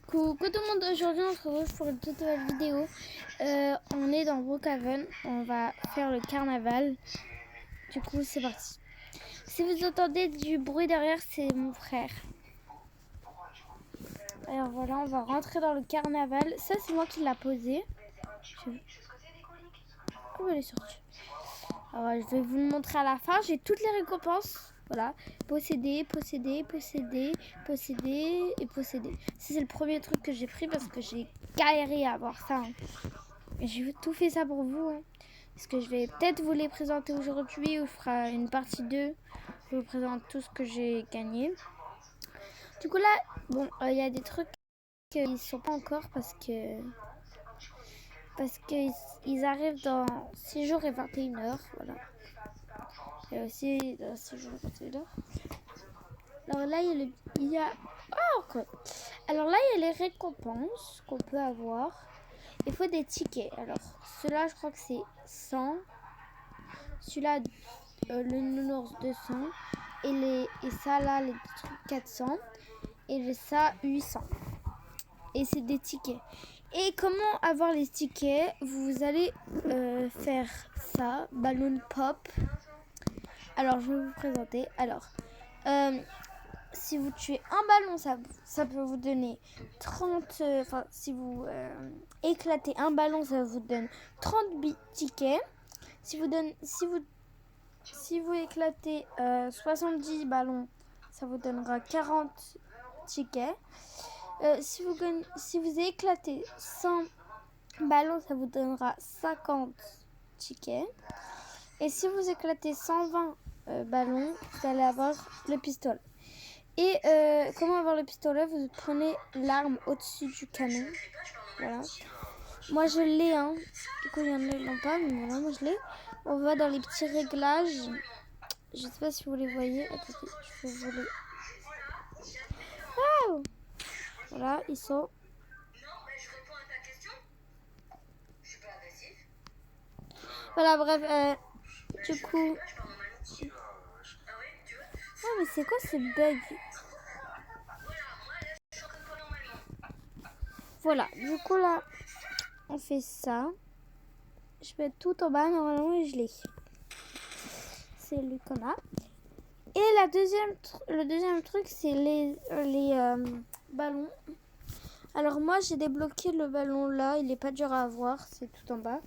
Coucou tout le monde, aujourd'hui on se retrouve pour une toute nouvelle vidéo. On est dans Brookhaven, on va faire le carnaval. Du coup c'est parti. Si vous entendez du bruit derrière, c'est mon frère. Alors voilà, on va rentrer dans le carnaval. Ça c'est moi qui l'a posé. Où elle est sortie? Alors je vais vous le montrer à la fin. J'ai toutes les récompenses. Voilà, posséder, posséder, posséder, posséder et posséder. C'est le premier truc que j'ai pris parce que j'ai galéré à avoir ça. J'ai tout fait ça pour vous. Parce que je vais peut-être vous les présenter aujourd'hui ou je ferai une partie 2. Je vous présente tout ce que j'ai gagné. Du coup là, bon, il y a des trucs qui ne sont pas encore parce qu'ils arrivent dans 6 jours et 21 heures. Voilà. Et aussi dans 6 jours et 21 heures. Alors là, il y a... Oh, quoi. Alors là, il y a les récompenses qu'on peut avoir. Il faut des tickets. Alors, ceux-là, je crois que c'est 100. Celui-là, le nounours 200. Et ça, là, les trucs 400. Et ça, 800. Et c'est des tickets. Et comment avoir les tickets? Vous allez faire ça. Balloon pop. Alors, je vais vous présenter. Alors, si vous tuez un ballon, ça peut vous donner 30... si vous éclatez un ballon, ça vous donne 30 tickets. Si vous éclatez 70 ballons, ça vous donnera 40 tickets. Si vous éclatez 100 ballons, ça vous donnera 50 tickets. Et si vous éclatez 120 ballons, vous allez avoir le pistolet. Et comment avoir le pistolet? Vous prenez l'arme au-dessus du canon. Voilà. Moi je l'ai, hein. Du coup il y en a qui l'ont pas, mais voilà, moi je l'ai. On va dans les petits réglages. Je sais pas si vous les voyez. Attendez, je vais vous les... Wow. Voilà, ils sont... Voilà, bref, du coup... Oh, mais c'est quoi ce bug? Voilà, du coup là, on fait ça. Je mets tout en bas normalement et je l'ai. C'est lui qu'on a. Et le deuxième truc, c'est les ballons. Alors moi, j'ai débloqué le ballon là. Il n'est pas dur à avoir, c'est tout en bas.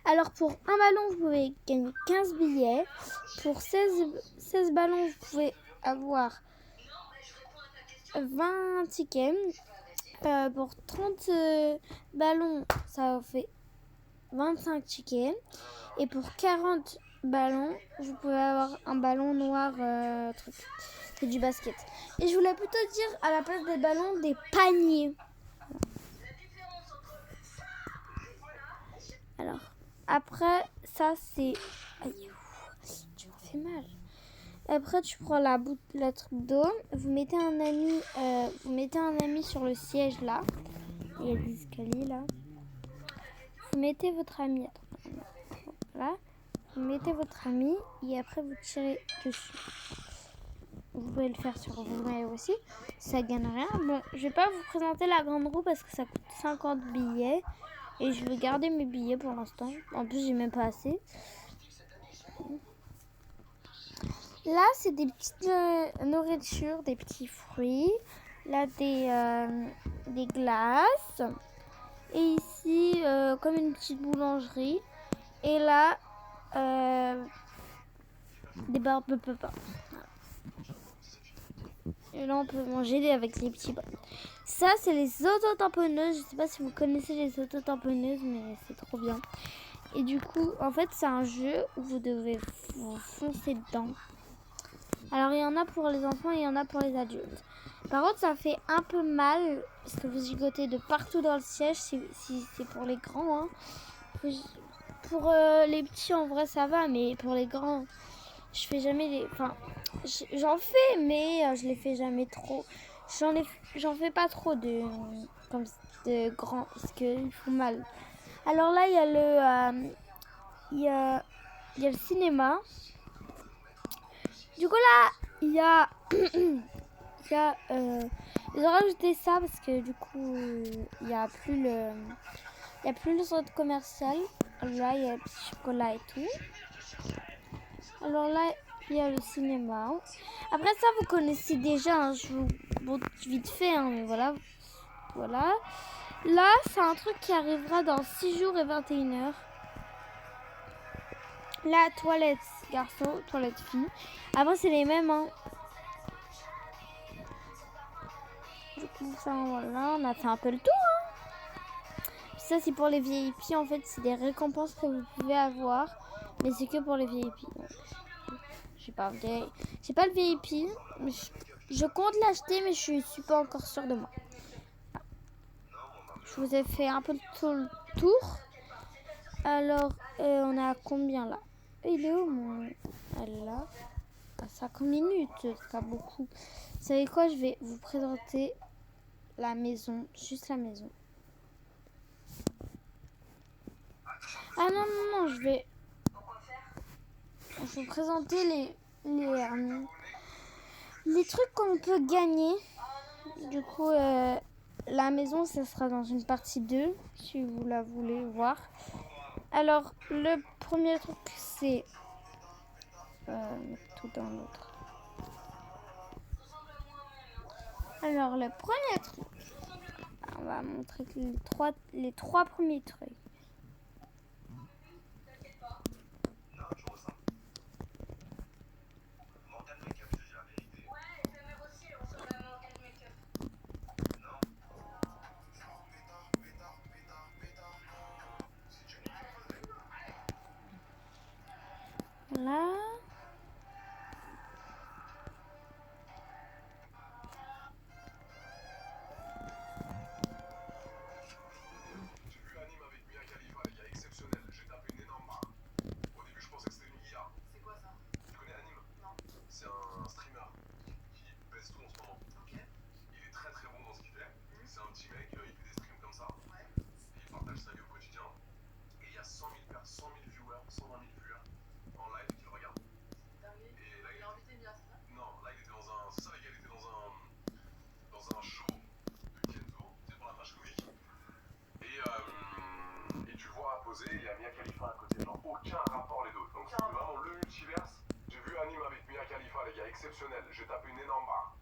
Alors pour un ballon, vous pouvez gagner 15 billets. Pour 16 ballons, vous pouvez avoir 20 tickets. Pour 30 ballons, ça vous fait 25 tickets. Et pour 40 ballons, vous pouvez avoir un ballon noir truc. C'est du basket. Et je voulais plutôt dire à la place des ballons, des paniers. Alors, après, ça c'est... Aïe, tu m'as fait mal. Après, tu prends la truc d'eau. Vous mettez un ami sur le siège là. Il y a des escaliers là. Vous mettez votre ami. Voilà. Vous mettez votre ami et après vous tirez dessus. Vous pouvez le faire sur vous-même aussi. Ça gagne rien. Bon, je vais pas vous présenter la grande roue parce que ça coûte 50 billets. Et je vais garder mes billets pour l'instant. En plus, j'ai même pas assez. Là, c'est des petites nourritures, des petits fruits. Là, des glaces. Et ici, comme une petite boulangerie. Et là, des barres de papa. Et là, on peut manger avec les petits bas. Ça, c'est les auto-tamponneuses. Je sais pas si vous connaissez les auto-tamponneuses, mais c'est trop bien. Et du coup, en fait, c'est un jeu où vous devez vous foncer dedans. Alors, il y en a pour les enfants et il y en a pour les adultes. Par contre, ça fait un peu mal parce que vous gigotez de partout dans le siège. Si c'est pour les grands, hein. Pour les petits, en vrai, ça va, mais pour les grands, je fais jamais les... Enfin, j'en fais, mais je les fais jamais trop. J'en fais pas trop de grands parce qu'ils font mal. Alors là, il y a il y a le cinéma. Du coup là, il y a Ils ont rajouté ça parce que du coup, il n'y a plus le centre commercial. Alors là, il y a le petit chocolat et tout. Alors là, il y a le cinéma. Après ça, vous connaissez déjà. Hein, bon, vite fait, hein, mais voilà. Voilà. Là, c'est un truc qui arrivera dans 6 jours et 21 heures. La toilette garçon, toilette fille. Après, c'est les mêmes. Hein. Du coup, ça, voilà, on a fait un peu le tour. Hein. Ça, c'est pour les VIP. En fait, c'est des récompenses que vous pouvez avoir. Mais c'est que pour les VIP. Donc, je sais pas, j'ai pas le VIP. Mais je compte l'acheter, mais je suis pas encore sûre de moi. Je vous ai fait un peu le tour. Alors, on a combien là? Il est où mon... Là, à 5 minutes, c'est pas beaucoup. Vous savez quoi? Je vais vous présenter la maison, juste la maison. Ah non, non, non, je vais vous présenter les trucs qu'on peut gagner. Du coup, la maison, ça sera dans une partie 2, si vous la voulez voir. Alors, le premier truc, c'est... tout dans l'autre. Alors, le premier truc, on va montrer les trois premiers trucs. Là. Il y a Mia Khalifa à côté, genre aucun rapport les deux. Donc c'était vraiment le multiverse. J'ai vu Anime avec Mia Khalifa, les gars, exceptionnel. J'ai tapé une énorme barre.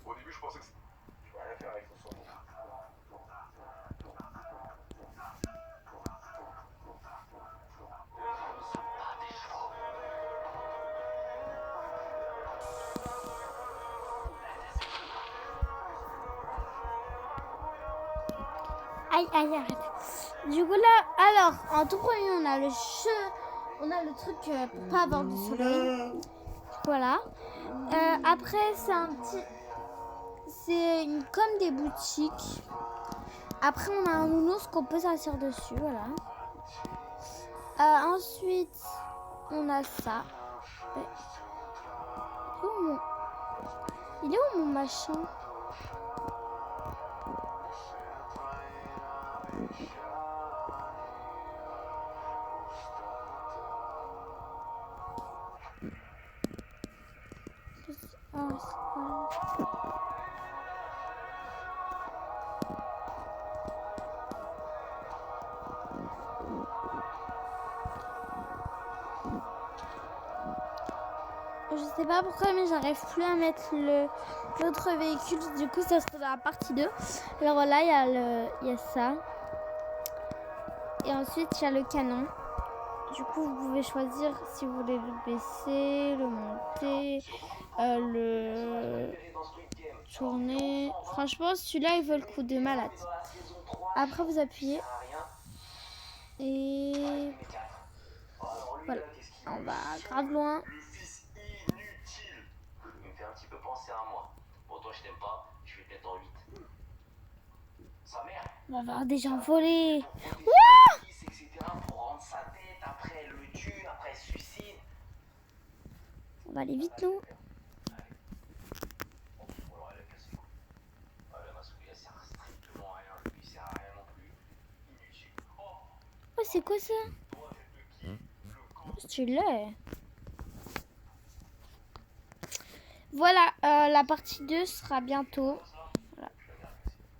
Au début, je pensais que c'était... Je peux rien faire avec son son. Aïe, aïe, arrête. Du coup là, alors, en tout premier, on a le truc pour pas avoir de soleil. Voilà. Après, c'est comme des boutiques. Après, on a un nounours qu'on peut s'asseoir dessus, voilà. Ensuite, on a ça. Il est où mon machin? Je sais pas pourquoi, mais j'arrive plus à mettre l'autre véhicule. Du coup, ça sera dans la partie 2. Alors voilà, il y a ça. Et ensuite, il y a le canon. Du coup, vous pouvez choisir si vous voulez le baisser, le monter, le tourner. Franchement, celui-là, il vaut le coup de malade. Après, vous appuyez. Et voilà. On va grave loin. Un petit peu penser à moi. Bon, toi, je t'aime pas, je vais peut-être en 8. Sa mère. On va avoir des gens volés. Etc. pour rendre sa tête, après elle le tue, après elle se suicide. On va aller vite, nous. Alors, elle a cassé le coup. La masculine, elle sert strictement à rien, lui, il sert à rien non plus. Inutile. Oh, c'est quoi ça? Stylé. Voilà, la partie 2 sera bientôt.